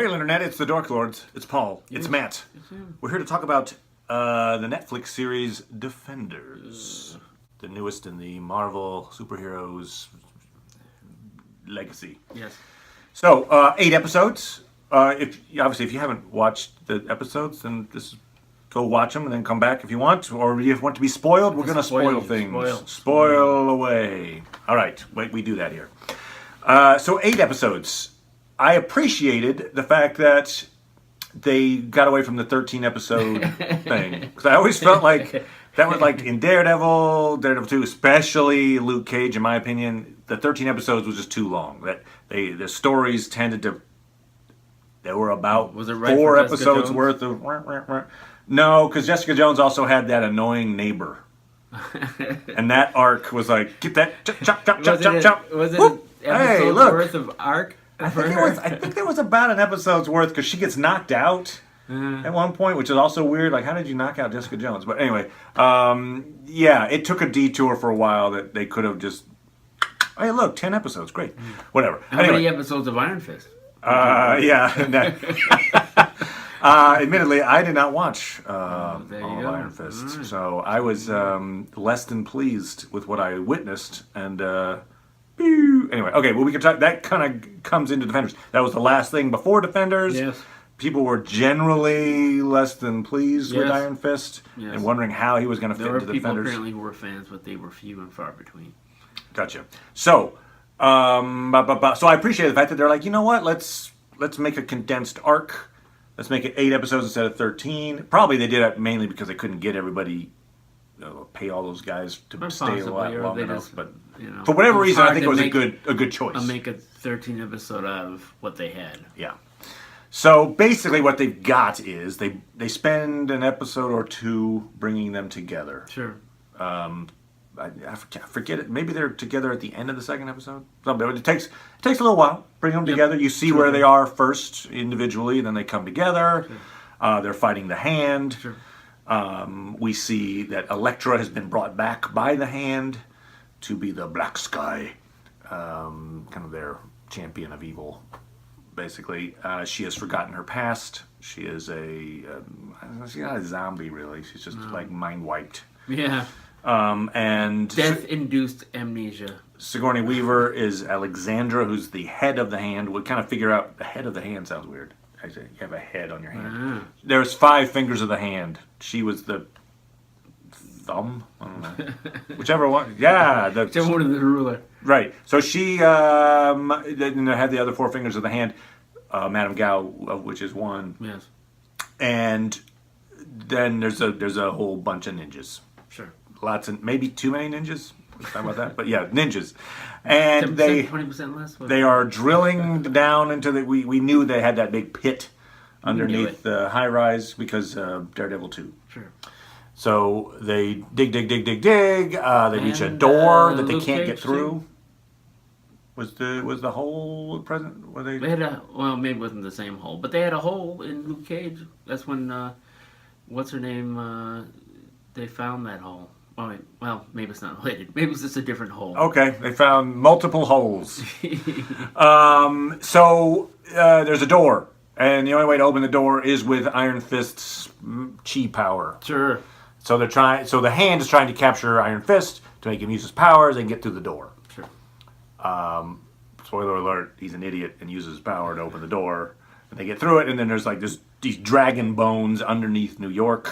Hey, Internet, it's the Dork Lords. It's Paul. It's Matt. We're here to talk about the Netflix series Defenders, the newest in the Marvel superheroes legacy. Yes. So, 8 episodes. If you haven't watched the episodes, then just go watch them and then come back if you want. Or if you want to be spoiled, we're going to spoil things. Spoil away. All right, wait, we do that here. So 8 episodes. I appreciated the fact that they got away from the 13 episode thing. Because I always felt like that was like in Daredevil 2, especially Luke Cage, in my opinion, the 13 episodes was just too long. That the stories tended to, they were about was it right 4 for Jessica episodes Jones? worth of... No, because Jessica Jones also had that annoying neighbor. And that arc was like, get that, chop, chop, chop, chop, chop. Was it Whoop. an episode's Hey, look. worth of arc? I think there was about an episode's worth because she gets knocked out at one point, which is also weird. Like, how did you knock out Jessica Jones? But anyway, yeah, it took a detour for a while that they could have just. Hey, look, 10 episodes, great, whatever. How anyway, many episodes of Iron Fist? yeah. Admittedly, I did not watch all of Iron Fist, Right. so I was less than pleased with what I witnessed, and. Anyway, okay, well, we can talk. That kind of comes into Defenders. That was the last thing before Defenders. Yes. People were generally less than pleased with Iron Fist and wondering how he was going to fit into the Defenders. There were people apparently who were fans, but they were few and far between. Gotcha. So, so I appreciate the fact that they're like, you know what? Let's make a condensed arc. Let's make it 8 episodes instead of 13. Probably they did that mainly because they couldn't get everybody. Pay all those guys to stay a lot long enough, but for whatever reason, I think it was a good choice. I'll make a 13 episode out of what they had. Yeah. So basically, what they've got is they spend an episode or 2 bringing them together. Sure. I forget it. Maybe they're together at the end of the second episode. It takes a little while. Bring them together. You see where they are first individually, then they come together. Sure. They're fighting the Hand. Sure. We see that Elektra has been brought back by the Hand to be the Black Sky, kind of their champion of evil, basically. She has forgotten her past. She is she's not a zombie, really. She's just like mind wiped. Yeah. And death-induced amnesia. Sigourney Weaver is Alexandra, who's the head of the Hand. We'll kind of figure out the head of the Hand sounds weird. You have a head on your hand. There's 5 fingers of the hand. She was the thumb. I don't know. Whichever one. Yeah. Whichever one of the ruler. Right. So she then had the other 4 fingers of the hand. Madame Gao, of which is one. Yes. And then there's a whole bunch of ninjas. Sure. Maybe too many ninjas. Talk about that, but yeah, ninjas, and 20% less. They are drilling down into the. We knew they had that big pit underneath the high rise because Daredevil 2. Sure. So they dig. They reach a door that they can't get through. Too. Was the hole present? Were they? They had maybe it wasn't the same hole, but they had a hole in Luke Cage. That's when what's her name? They found that hole. Oh, wait, well, maybe it's not related. Maybe it's just a different hole. Okay, they found multiple holes. So there's a door, and the only way to open the door is with Iron Fist's chi power. Sure. So they're trying. So the Hand is trying to capture Iron Fist to make him use his powers and get through the door. Sure. Spoiler alert: he's an idiot and uses his power to open the door, and they get through it. And then there's like these dragon bones underneath New York.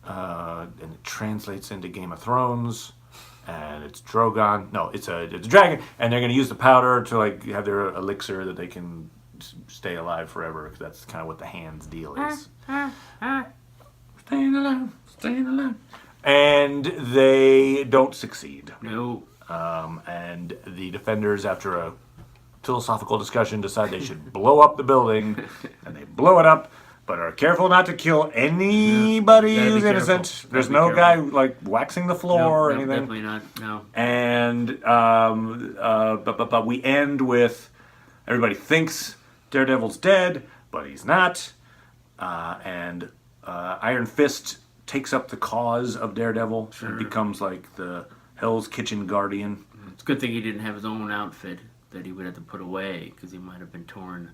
And it translates into Game of Thrones, and it's Drogon. No, it's a dragon, and they're going to use the powder to like have their elixir that they can stay alive forever. Because that's kind of what the Hand's deal is. Staying alive, and they don't succeed. No. And the Defenders, after a philosophical discussion, decide they should blow up the building, and they blow it up. But are careful not to kill anybody who's innocent. There's no guy like waxing the floor or anything. Definitely not. No. And but we end with everybody thinks Daredevil's dead, but he's not. And Iron Fist takes up the cause of Daredevil and becomes like the Hell's Kitchen guardian. It's a good thing he didn't have his own outfit that he would have to put away because he might have been torn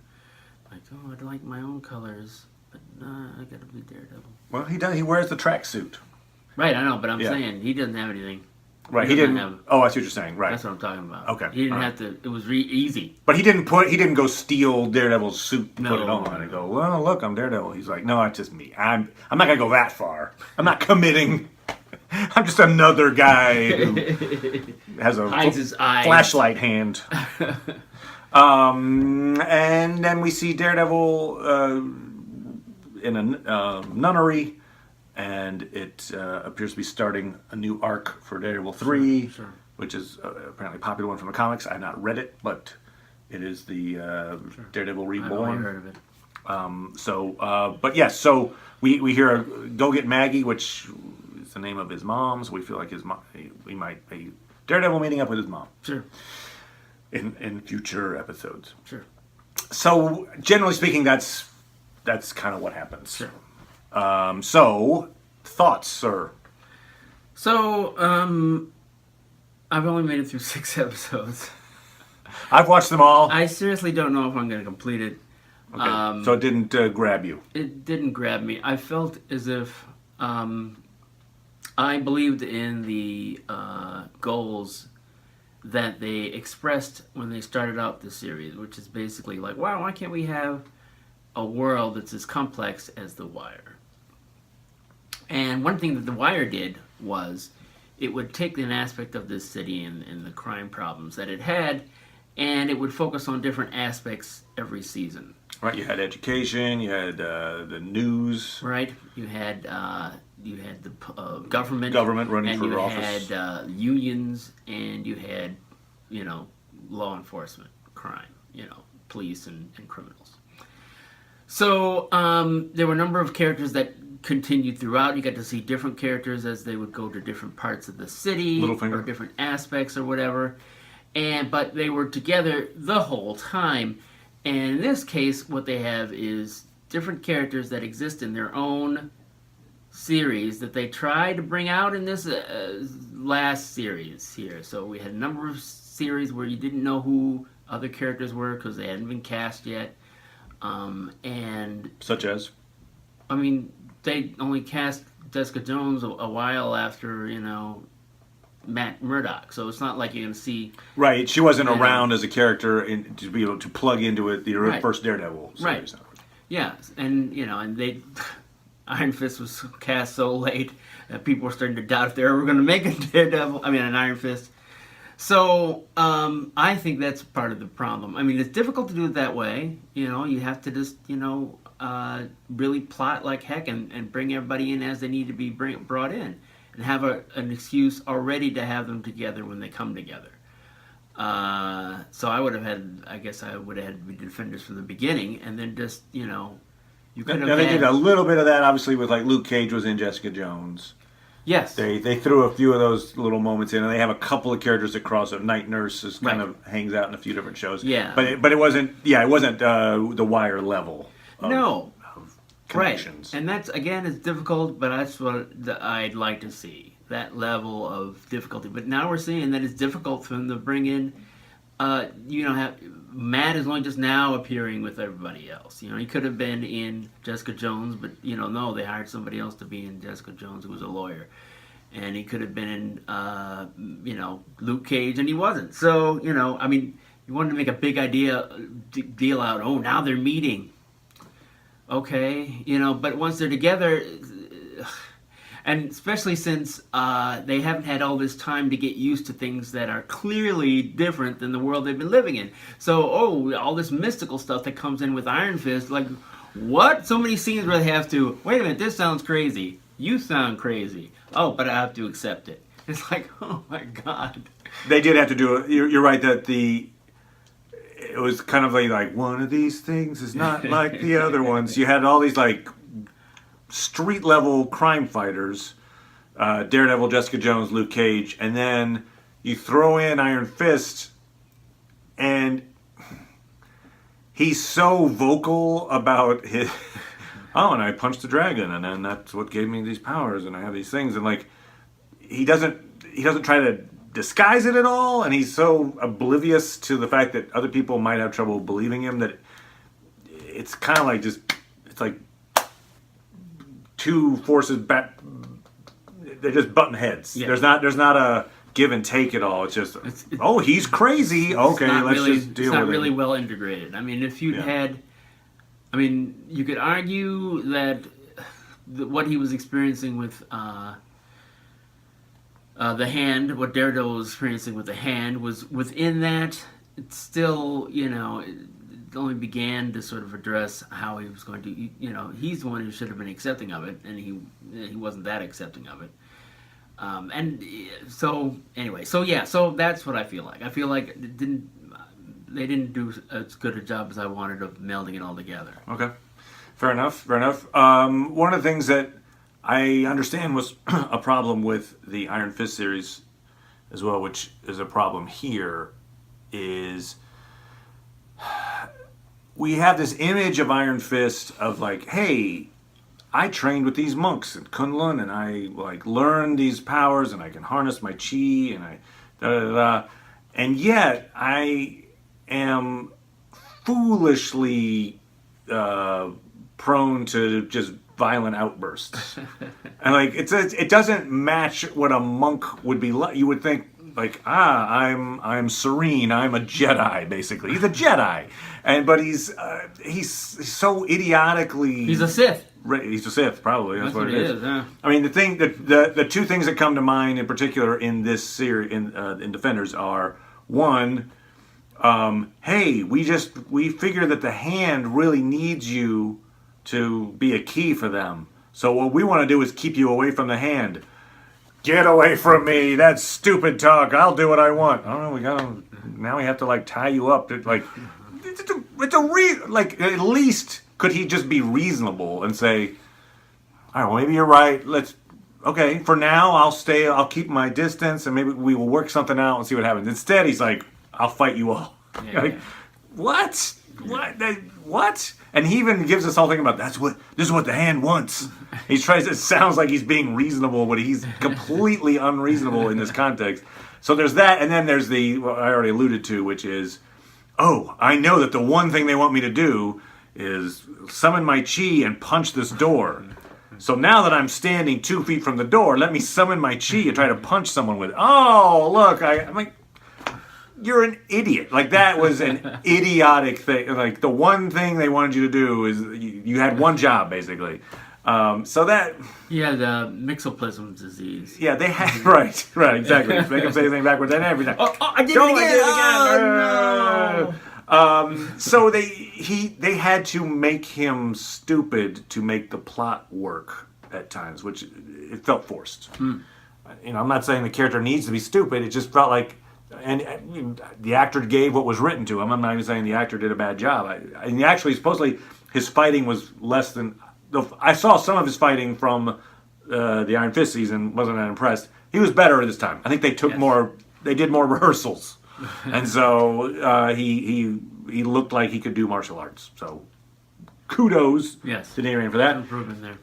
like, oh, I like my own colors, but nah, I gotta be Daredevil. Well, he does. He wears the tracksuit. Right, I know, but I'm saying he doesn't have anything. Right, he didn't. Oh, I see what you're saying. Right, that's what I'm talking about. Okay, he didn't have to. It was easy. But he didn't go steal Daredevil's suit and put it on and go, well, look, I'm Daredevil. He's like, no, it's just me. I'm not gonna go that far. I'm not committing. I'm just another guy who has a hides his eyes. Flashlight hand. And then we see Daredevil in a nunnery. And it appears to be starting a new arc for Daredevil 3, sure. Which is apparently a popular one from the comics. I've not read it, but it is the Daredevil Reborn. I've only heard of it. But yes, so we hear Go Get Maggie, which is the name of his mom, so we feel like his mom, we might be Daredevil meeting up with his mom. Sure. In future episodes. Sure. So generally speaking, that's kind of what happens. Sure. So, thoughts, sir? So, I've only made it through 6 episodes. I've watched them all. I seriously don't know if I'm going to complete it. Okay. So it didn't grab you? It didn't grab me. I felt as if I believed in the goals that they expressed when they started out the series, which is basically like, wow, why can't we have a world that's as complex as The Wire? And one thing that The Wire did was it would take an aspect of this city and the crime problems that it had, and it would focus on different aspects every season. Right, you had education, you had the news. Right, you had the government running and for office. And you had unions, and you had, law enforcement, crime, police and criminals. So there were a number of characters that continued throughout. You got to see different characters as they would go to different parts of the city or different aspects or whatever. But they were together the whole time. And in this case, what they have is different characters that exist in their own series that they tried to bring out in this last series here. So we had a number of series where you didn't know who other characters were because they hadn't been cast yet. And such as? I mean, they only cast Jessica Jones a while after, Matt Murdock. So it's not like you're going to see... Right, she wasn't around as a character to be able to plug into it, the first Daredevil series. Right. Yeah, and, and they... Iron Fist was cast so late that people were starting to doubt if they were going to make an Iron Fist. So, I think that's part of the problem. I mean, it's difficult to do it that way. You have to just, really plot like heck and bring everybody in as they need to be brought in. And have an excuse already to have them together when they come together. So I would have had the Defenders from the beginning, and then just, you could have they did a little bit of that, obviously, with like Luke Cage was in Jessica Jones. Yes. They threw a few of those little moments in, and they have a couple of characters that cross up. Night Nurse is kind of hangs out in a few different shows. Yeah. But it wasn't the Wire level. Of connections. Right. And that's, again, it's difficult, but that's what I'd like to see. That level of difficulty. But now we're seeing that it's difficult for them to bring in, Matt is only just now appearing with everybody else. He could have been in Jessica Jones, but, no, they hired somebody else to be in Jessica Jones who was a lawyer. And he could have been in, Luke Cage, and he wasn't. So, you wanted to make a big deal out, oh, now they're meeting. Okay, but once they're together, and especially since they haven't had all this time to get used to things that are clearly different than the world they've been living in. So, all this mystical stuff that comes in with Iron Fist, like, what? So many scenes where they have to, wait a minute, this sounds crazy. You sound crazy. Oh, but I have to accept it. It's like, oh my God. They did have to do it. You're right that it was kind of like one of these things is not like the other ones. You had all these like street level crime fighters, Daredevil, Jessica Jones, Luke Cage, and then you throw in Iron Fist, and he's so vocal about his. Oh, and I punched a dragon, and then that's what gave me these powers, and I have these things, and like he doesn't try to disguise it at all, and he's so oblivious to the fact that other people might have trouble believing him that it's kind of like it's like two forces back. They're just button heads. Yeah. There's not a give and take at all. It's just, he's crazy. Okay, let's just deal with it. It's not really well integrated. I mean, if you'd had, I mean, you could argue that what he was experiencing with the hand, what Daredevil was experiencing with the hand, was within that. It's still, it only began to sort of address how he was going to, he's the one who should have been accepting of it, and he wasn't that accepting of it. And so anyway, so that's what I feel like. I feel like they didn't do as good a job as I wanted of melding it all together. Okay, fair enough. One of the things that I understand was a problem with the Iron Fist series as well, which is a problem here, is we have this image of Iron Fist of like, hey, I trained with these monks in Kunlun, and I learned these powers, and I can harness my chi, and and yet I am foolishly prone to just violent outbursts, and it doesn't match what a monk would be like. You would think I'm serene, I'm a Jedi, basically. He's a Jedi, but he's so idiotically. He's a Sith. He's a Sith, probably. That's what it is. Yeah. I mean, the two things that come to mind in particular in this series in Defenders are, one, hey, we figure that the hand really needs you to be a key for them. So what we want to do is keep you away from the hand. Get away from me! That's stupid talk. I'll do what I want. Oh, now we have to tie you up. At least could he just be reasonable and say, all right, well, maybe you're right. Okay, for now, I'll keep my distance, and maybe we will work something out and see what happens. Instead, he's like, I'll fight you all. Yeah. What? Yeah. What? And he even gives this whole thing about this is what the hand wants. It sounds like he's being reasonable, but he's completely unreasonable in this context. So there's that, and then there's what I already alluded to, which is, I know that the one thing they want me to do is summon my chi and punch this door. So now that I'm standing 2 feet from the door, let me summon my chi and try to punch someone with it. Oh, look, I'm like, you're an idiot. That was an idiotic thing. The one thing they wanted you to do is you had one job, basically. So that... Yeah, the myxoplasma disease. Yeah, they had... Right, exactly. Make them say anything backwards and everything. I did it again! Oh, no! So they had to make him stupid to make the plot work at times, which it felt forced. I'm not saying the character needs to be stupid. It just felt like... And the actor gave what was written to him. I'm not even saying the actor did a bad job. And actually, supposedly, his fighting was less than... I saw some of his fighting from the Iron Fist season. Wasn't that impressed. He was better this time. I think they took more... They did more rehearsals. And so he looked like he could do martial arts. So kudos to Danny Rand for that. Improvement there.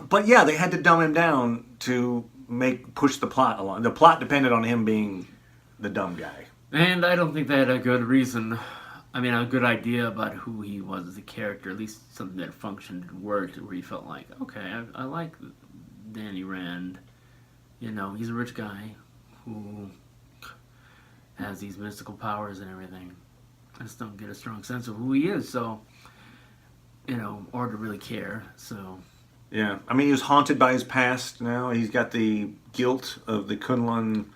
But yeah, they had to dumb him down to push the plot along. The plot depended on him being the dumb guy. And I don't think they had a good reason. I mean, a good idea about who he was as a character. At least something that functioned and worked, where he felt like, okay, I like Danny Rand. He's a rich guy who has these mystical powers and everything. I just don't get a strong sense of who he is, so, or to really care, so... Yeah, I mean, he was haunted by his past now. He's got the guilt of the Kunlun,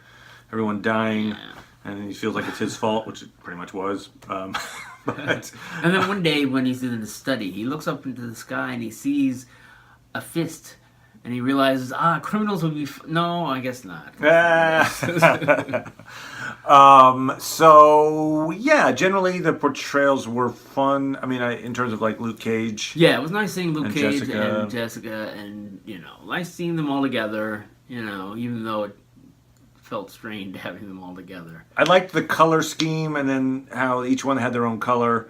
everyone dying, and he feels like it's his fault, which it pretty much was. And then one day when he's in the study, he looks up into the sky and he sees a fist, and he realizes, criminals would be... No, I guess not. So, yeah, generally the portrayals were fun. I mean, in terms of, Luke Cage. Yeah, it was nice seeing Luke Cage and Jessica, and, nice seeing them all together, even though it felt strained having them all together. I liked the color scheme, and then how each one had their own color.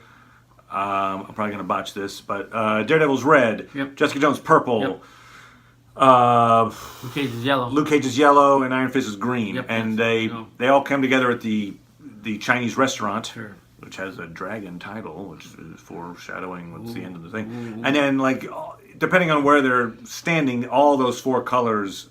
I'm probably going to botch this, but Daredevil's red, Jessica Jones purple, Luke Cage is yellow. Luke Cage is yellow, and Iron Fist is green. And they all come together at the Chinese restaurant, which which has a dragon title, which is foreshadowing what's the end of the thing. And then, like, depending on where they're standing, all those 4 colors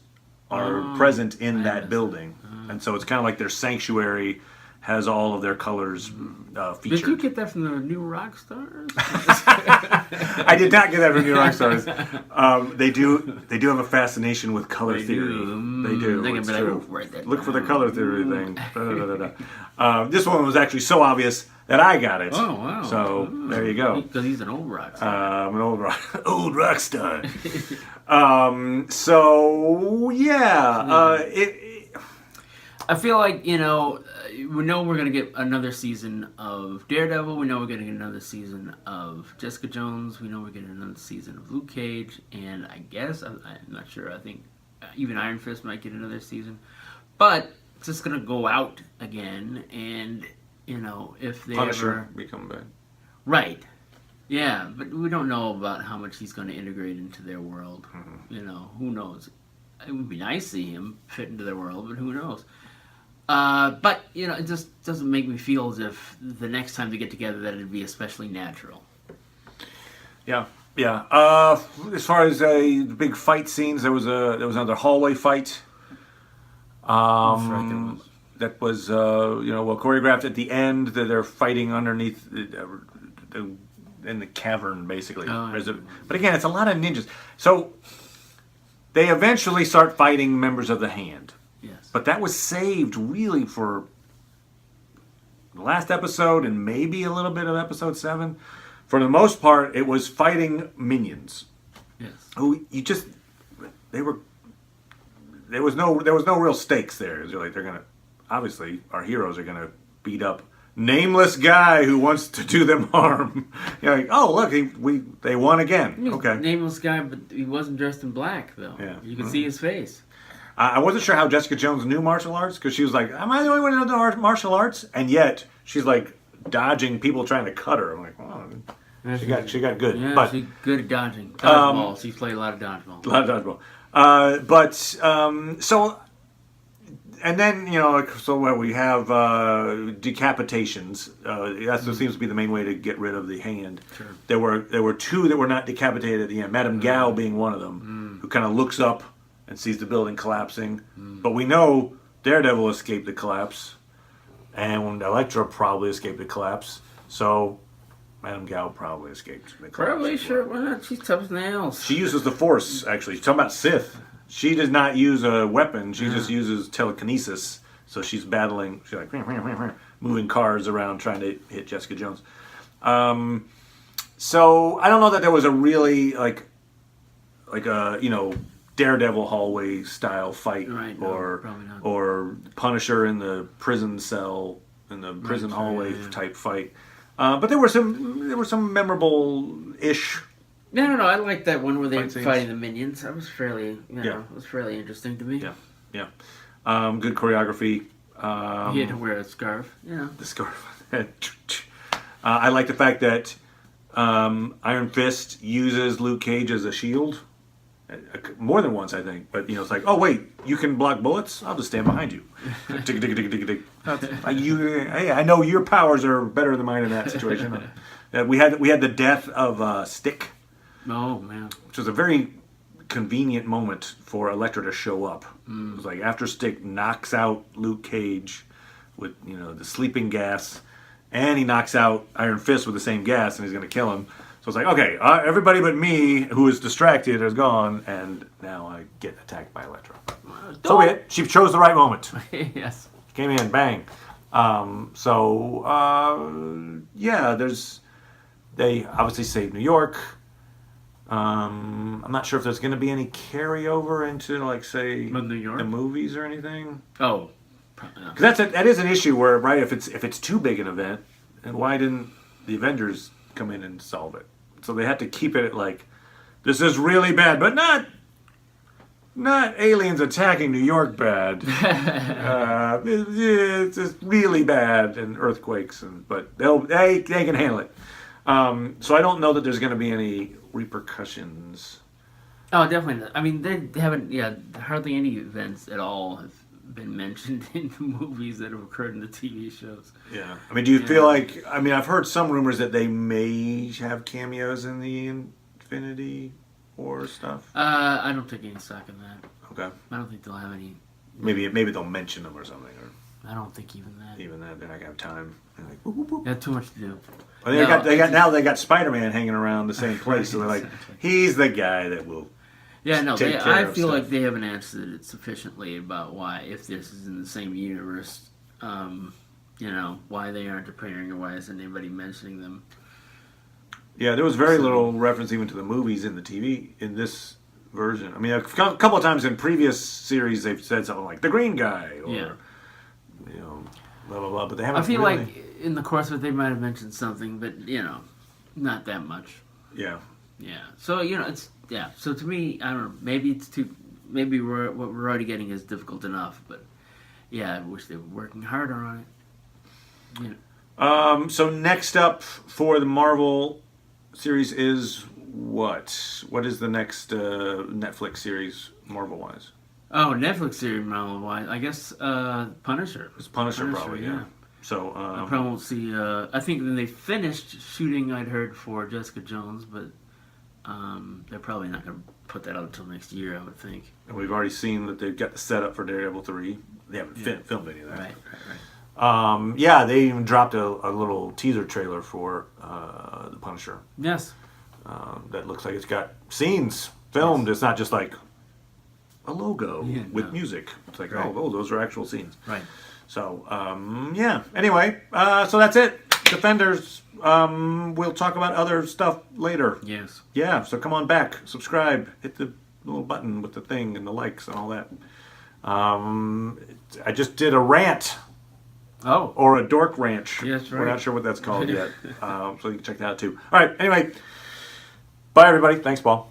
are present in that building. And so it's kind of like their sanctuary has all of their colors featured. Did you get that from the New Rock Stars? I did not get that from New Rock Stars. They do have a fascination with color theory. They do. It's true. Look for the color theory thing. This one was actually so obvious that I got it. Oh, wow. So there you go. Because he's an old rock star. I'm an old rock star. So yeah, I feel like, we know we're going to get another season of Daredevil. We know we're getting another season of Jessica Jones. We know we're getting another season of Luke Cage. And I guess, I'm not sure, I think even Iron Fist might get another season. But it's just going to go out again. And, if they Punisher become bad. Right. Yeah, but we don't know about how much he's going to integrate into their world. Mm-hmm. Who knows? It would be nice to see him fit into their world, but who knows? But, it just doesn't make me feel as if the next time they get together that it'd be especially natural. Yeah. As far as the big fight scenes, there was another hallway fight. That was well choreographed at the end. That they're fighting underneath in the cavern, basically. But again, it's a lot of ninjas. So they eventually start fighting members of the Hand. Yes. But that was saved really for the last episode and maybe a little bit of episode 7. For the most part, it was fighting minions. Yes. Who there was no real stakes there. It was like obviously our heroes are gonna beat up nameless guy who wants to do them harm. You're like, oh look, they won again. Okay. Nameless guy, but he wasn't dressed in black though. Yeah. You could see his face. I wasn't sure how Jessica Jones knew martial arts because she was like, am I the only one who knows martial arts? And yet she's like dodging people trying to cut her. I'm like, wow, she got good. Yeah, but she's good at dodging. Dodgeball. She's played a lot of dodgeball. So, and then, we have decapitations. That seems to be the main way to get rid of the Hand. Sure. There were 2 that were not decapitated at the end. Madame Gao being one of them, who kind of looks up and sees the building collapsing. But we know Daredevil escaped the collapse, and Elektra probably escaped the collapse. So Madame Gao probably escaped the collapse. Probably, sure. Why not? She's tough as nails. She uses the Force, actually. She's talking about Sith. She does not use a weapon. She just uses telekinesis. So she's battling. She's like moving cars around trying to hit Jessica Jones. So I don't know that there was a really like a Daredevil hallway style fight, right, or Punisher in the prison cell in the prison hallway type fight. But there were some memorable ish. No. I like that one where they're fighting the minions. That was fairly, it was fairly interesting to me. Yeah. Good choreography. He had to wear a scarf. Yeah. The scarf. I like the fact that Iron Fist uses Luke Cage as a shield. More than once, I think. But, it's like, oh, wait, you can block bullets? I'll just stand behind you. I know your powers are better than mine in that situation. We had the death of Stick. Oh, man. Which was a very convenient moment for Elektra to show up. It was like after Stick knocks out Luke Cage with, the sleeping gas, and he knocks out Iron Fist with the same gas, and he's going to kill him. So it's like, okay, everybody but me who is distracted is gone, and now I get attacked by Elektra. So she chose the right moment. Yes. Came in, bang. They obviously saved New York. I'm not sure if there's going to be any carryover into, New York? the movies or anything. Oh. Because that is an issue where, right, if it's too big an event, then why didn't the Avengers come in and solve it? So they had to keep it at this is really bad, but not aliens attacking New York bad. It's just really bad, and earthquakes, but they can handle it. So I don't know that there's going to be any repercussions. Oh, definitely not. I mean, they haven't. Yeah, hardly any events at all have been mentioned in the movies that have occurred in the TV shows. Yeah. I mean, do you feel like? I mean, I've heard some rumors that they may have cameos in the Infinity War stuff. I don't take any stock in that. Okay. I don't think they'll have any. Maybe they'll mention them or something. Or I don't think even that. even that, they're not gonna have time. They're like, whoop, whoop, whoop. They have too much to do. Well, they got Spider-Man hanging around the same place, so they're like, he's the guy that will. Yeah, no, take care I of feel stuff. like they haven't answered it sufficiently about why, if this is in the same universe, why they aren't appearing or why isn't anybody mentioning them. Yeah, there was very little reference even to the movies in the TV in this version. I mean, a couple of times in previous series they've said something like the Green Guy or blah blah blah, but they haven't. I feel really... like in the course of it they might have mentioned something, but not that much. Yeah. Yeah. So it's So to me, I don't know. Maybe it's too. Maybe what we're already getting is difficult enough, but I wish they were working harder on it. Yeah. So next up for the Marvel series is what? What is the next Netflix series Marvel wise? Oh, Netflix series Marvel wise, I guess Punisher. It's Punisher probably, yeah. So I probably won't see. I think when they finished shooting, I'd heard for Jessica Jones, but they're probably not going to put that out until next year, I would think. And we've already seen that they've got the setup for Daredevil 3. They haven't filmed any of that. Right. They even dropped a little teaser trailer for the Punisher. Yes. That looks like it's got scenes filmed. Yes. It's not just like a logo with music. It's like, oh, those are actual scenes. Right. So, Anyway, so that's it. Defenders. We'll talk about other stuff later. Yes. Yeah, so come on back. Subscribe. Hit the little button with the thing and the likes and all that. I just did a rant. Oh. Or a dork ranch. Yes, right. We're not sure what that's called yet. So you can check that out too. All right, anyway. Bye, everybody. Thanks, Paul.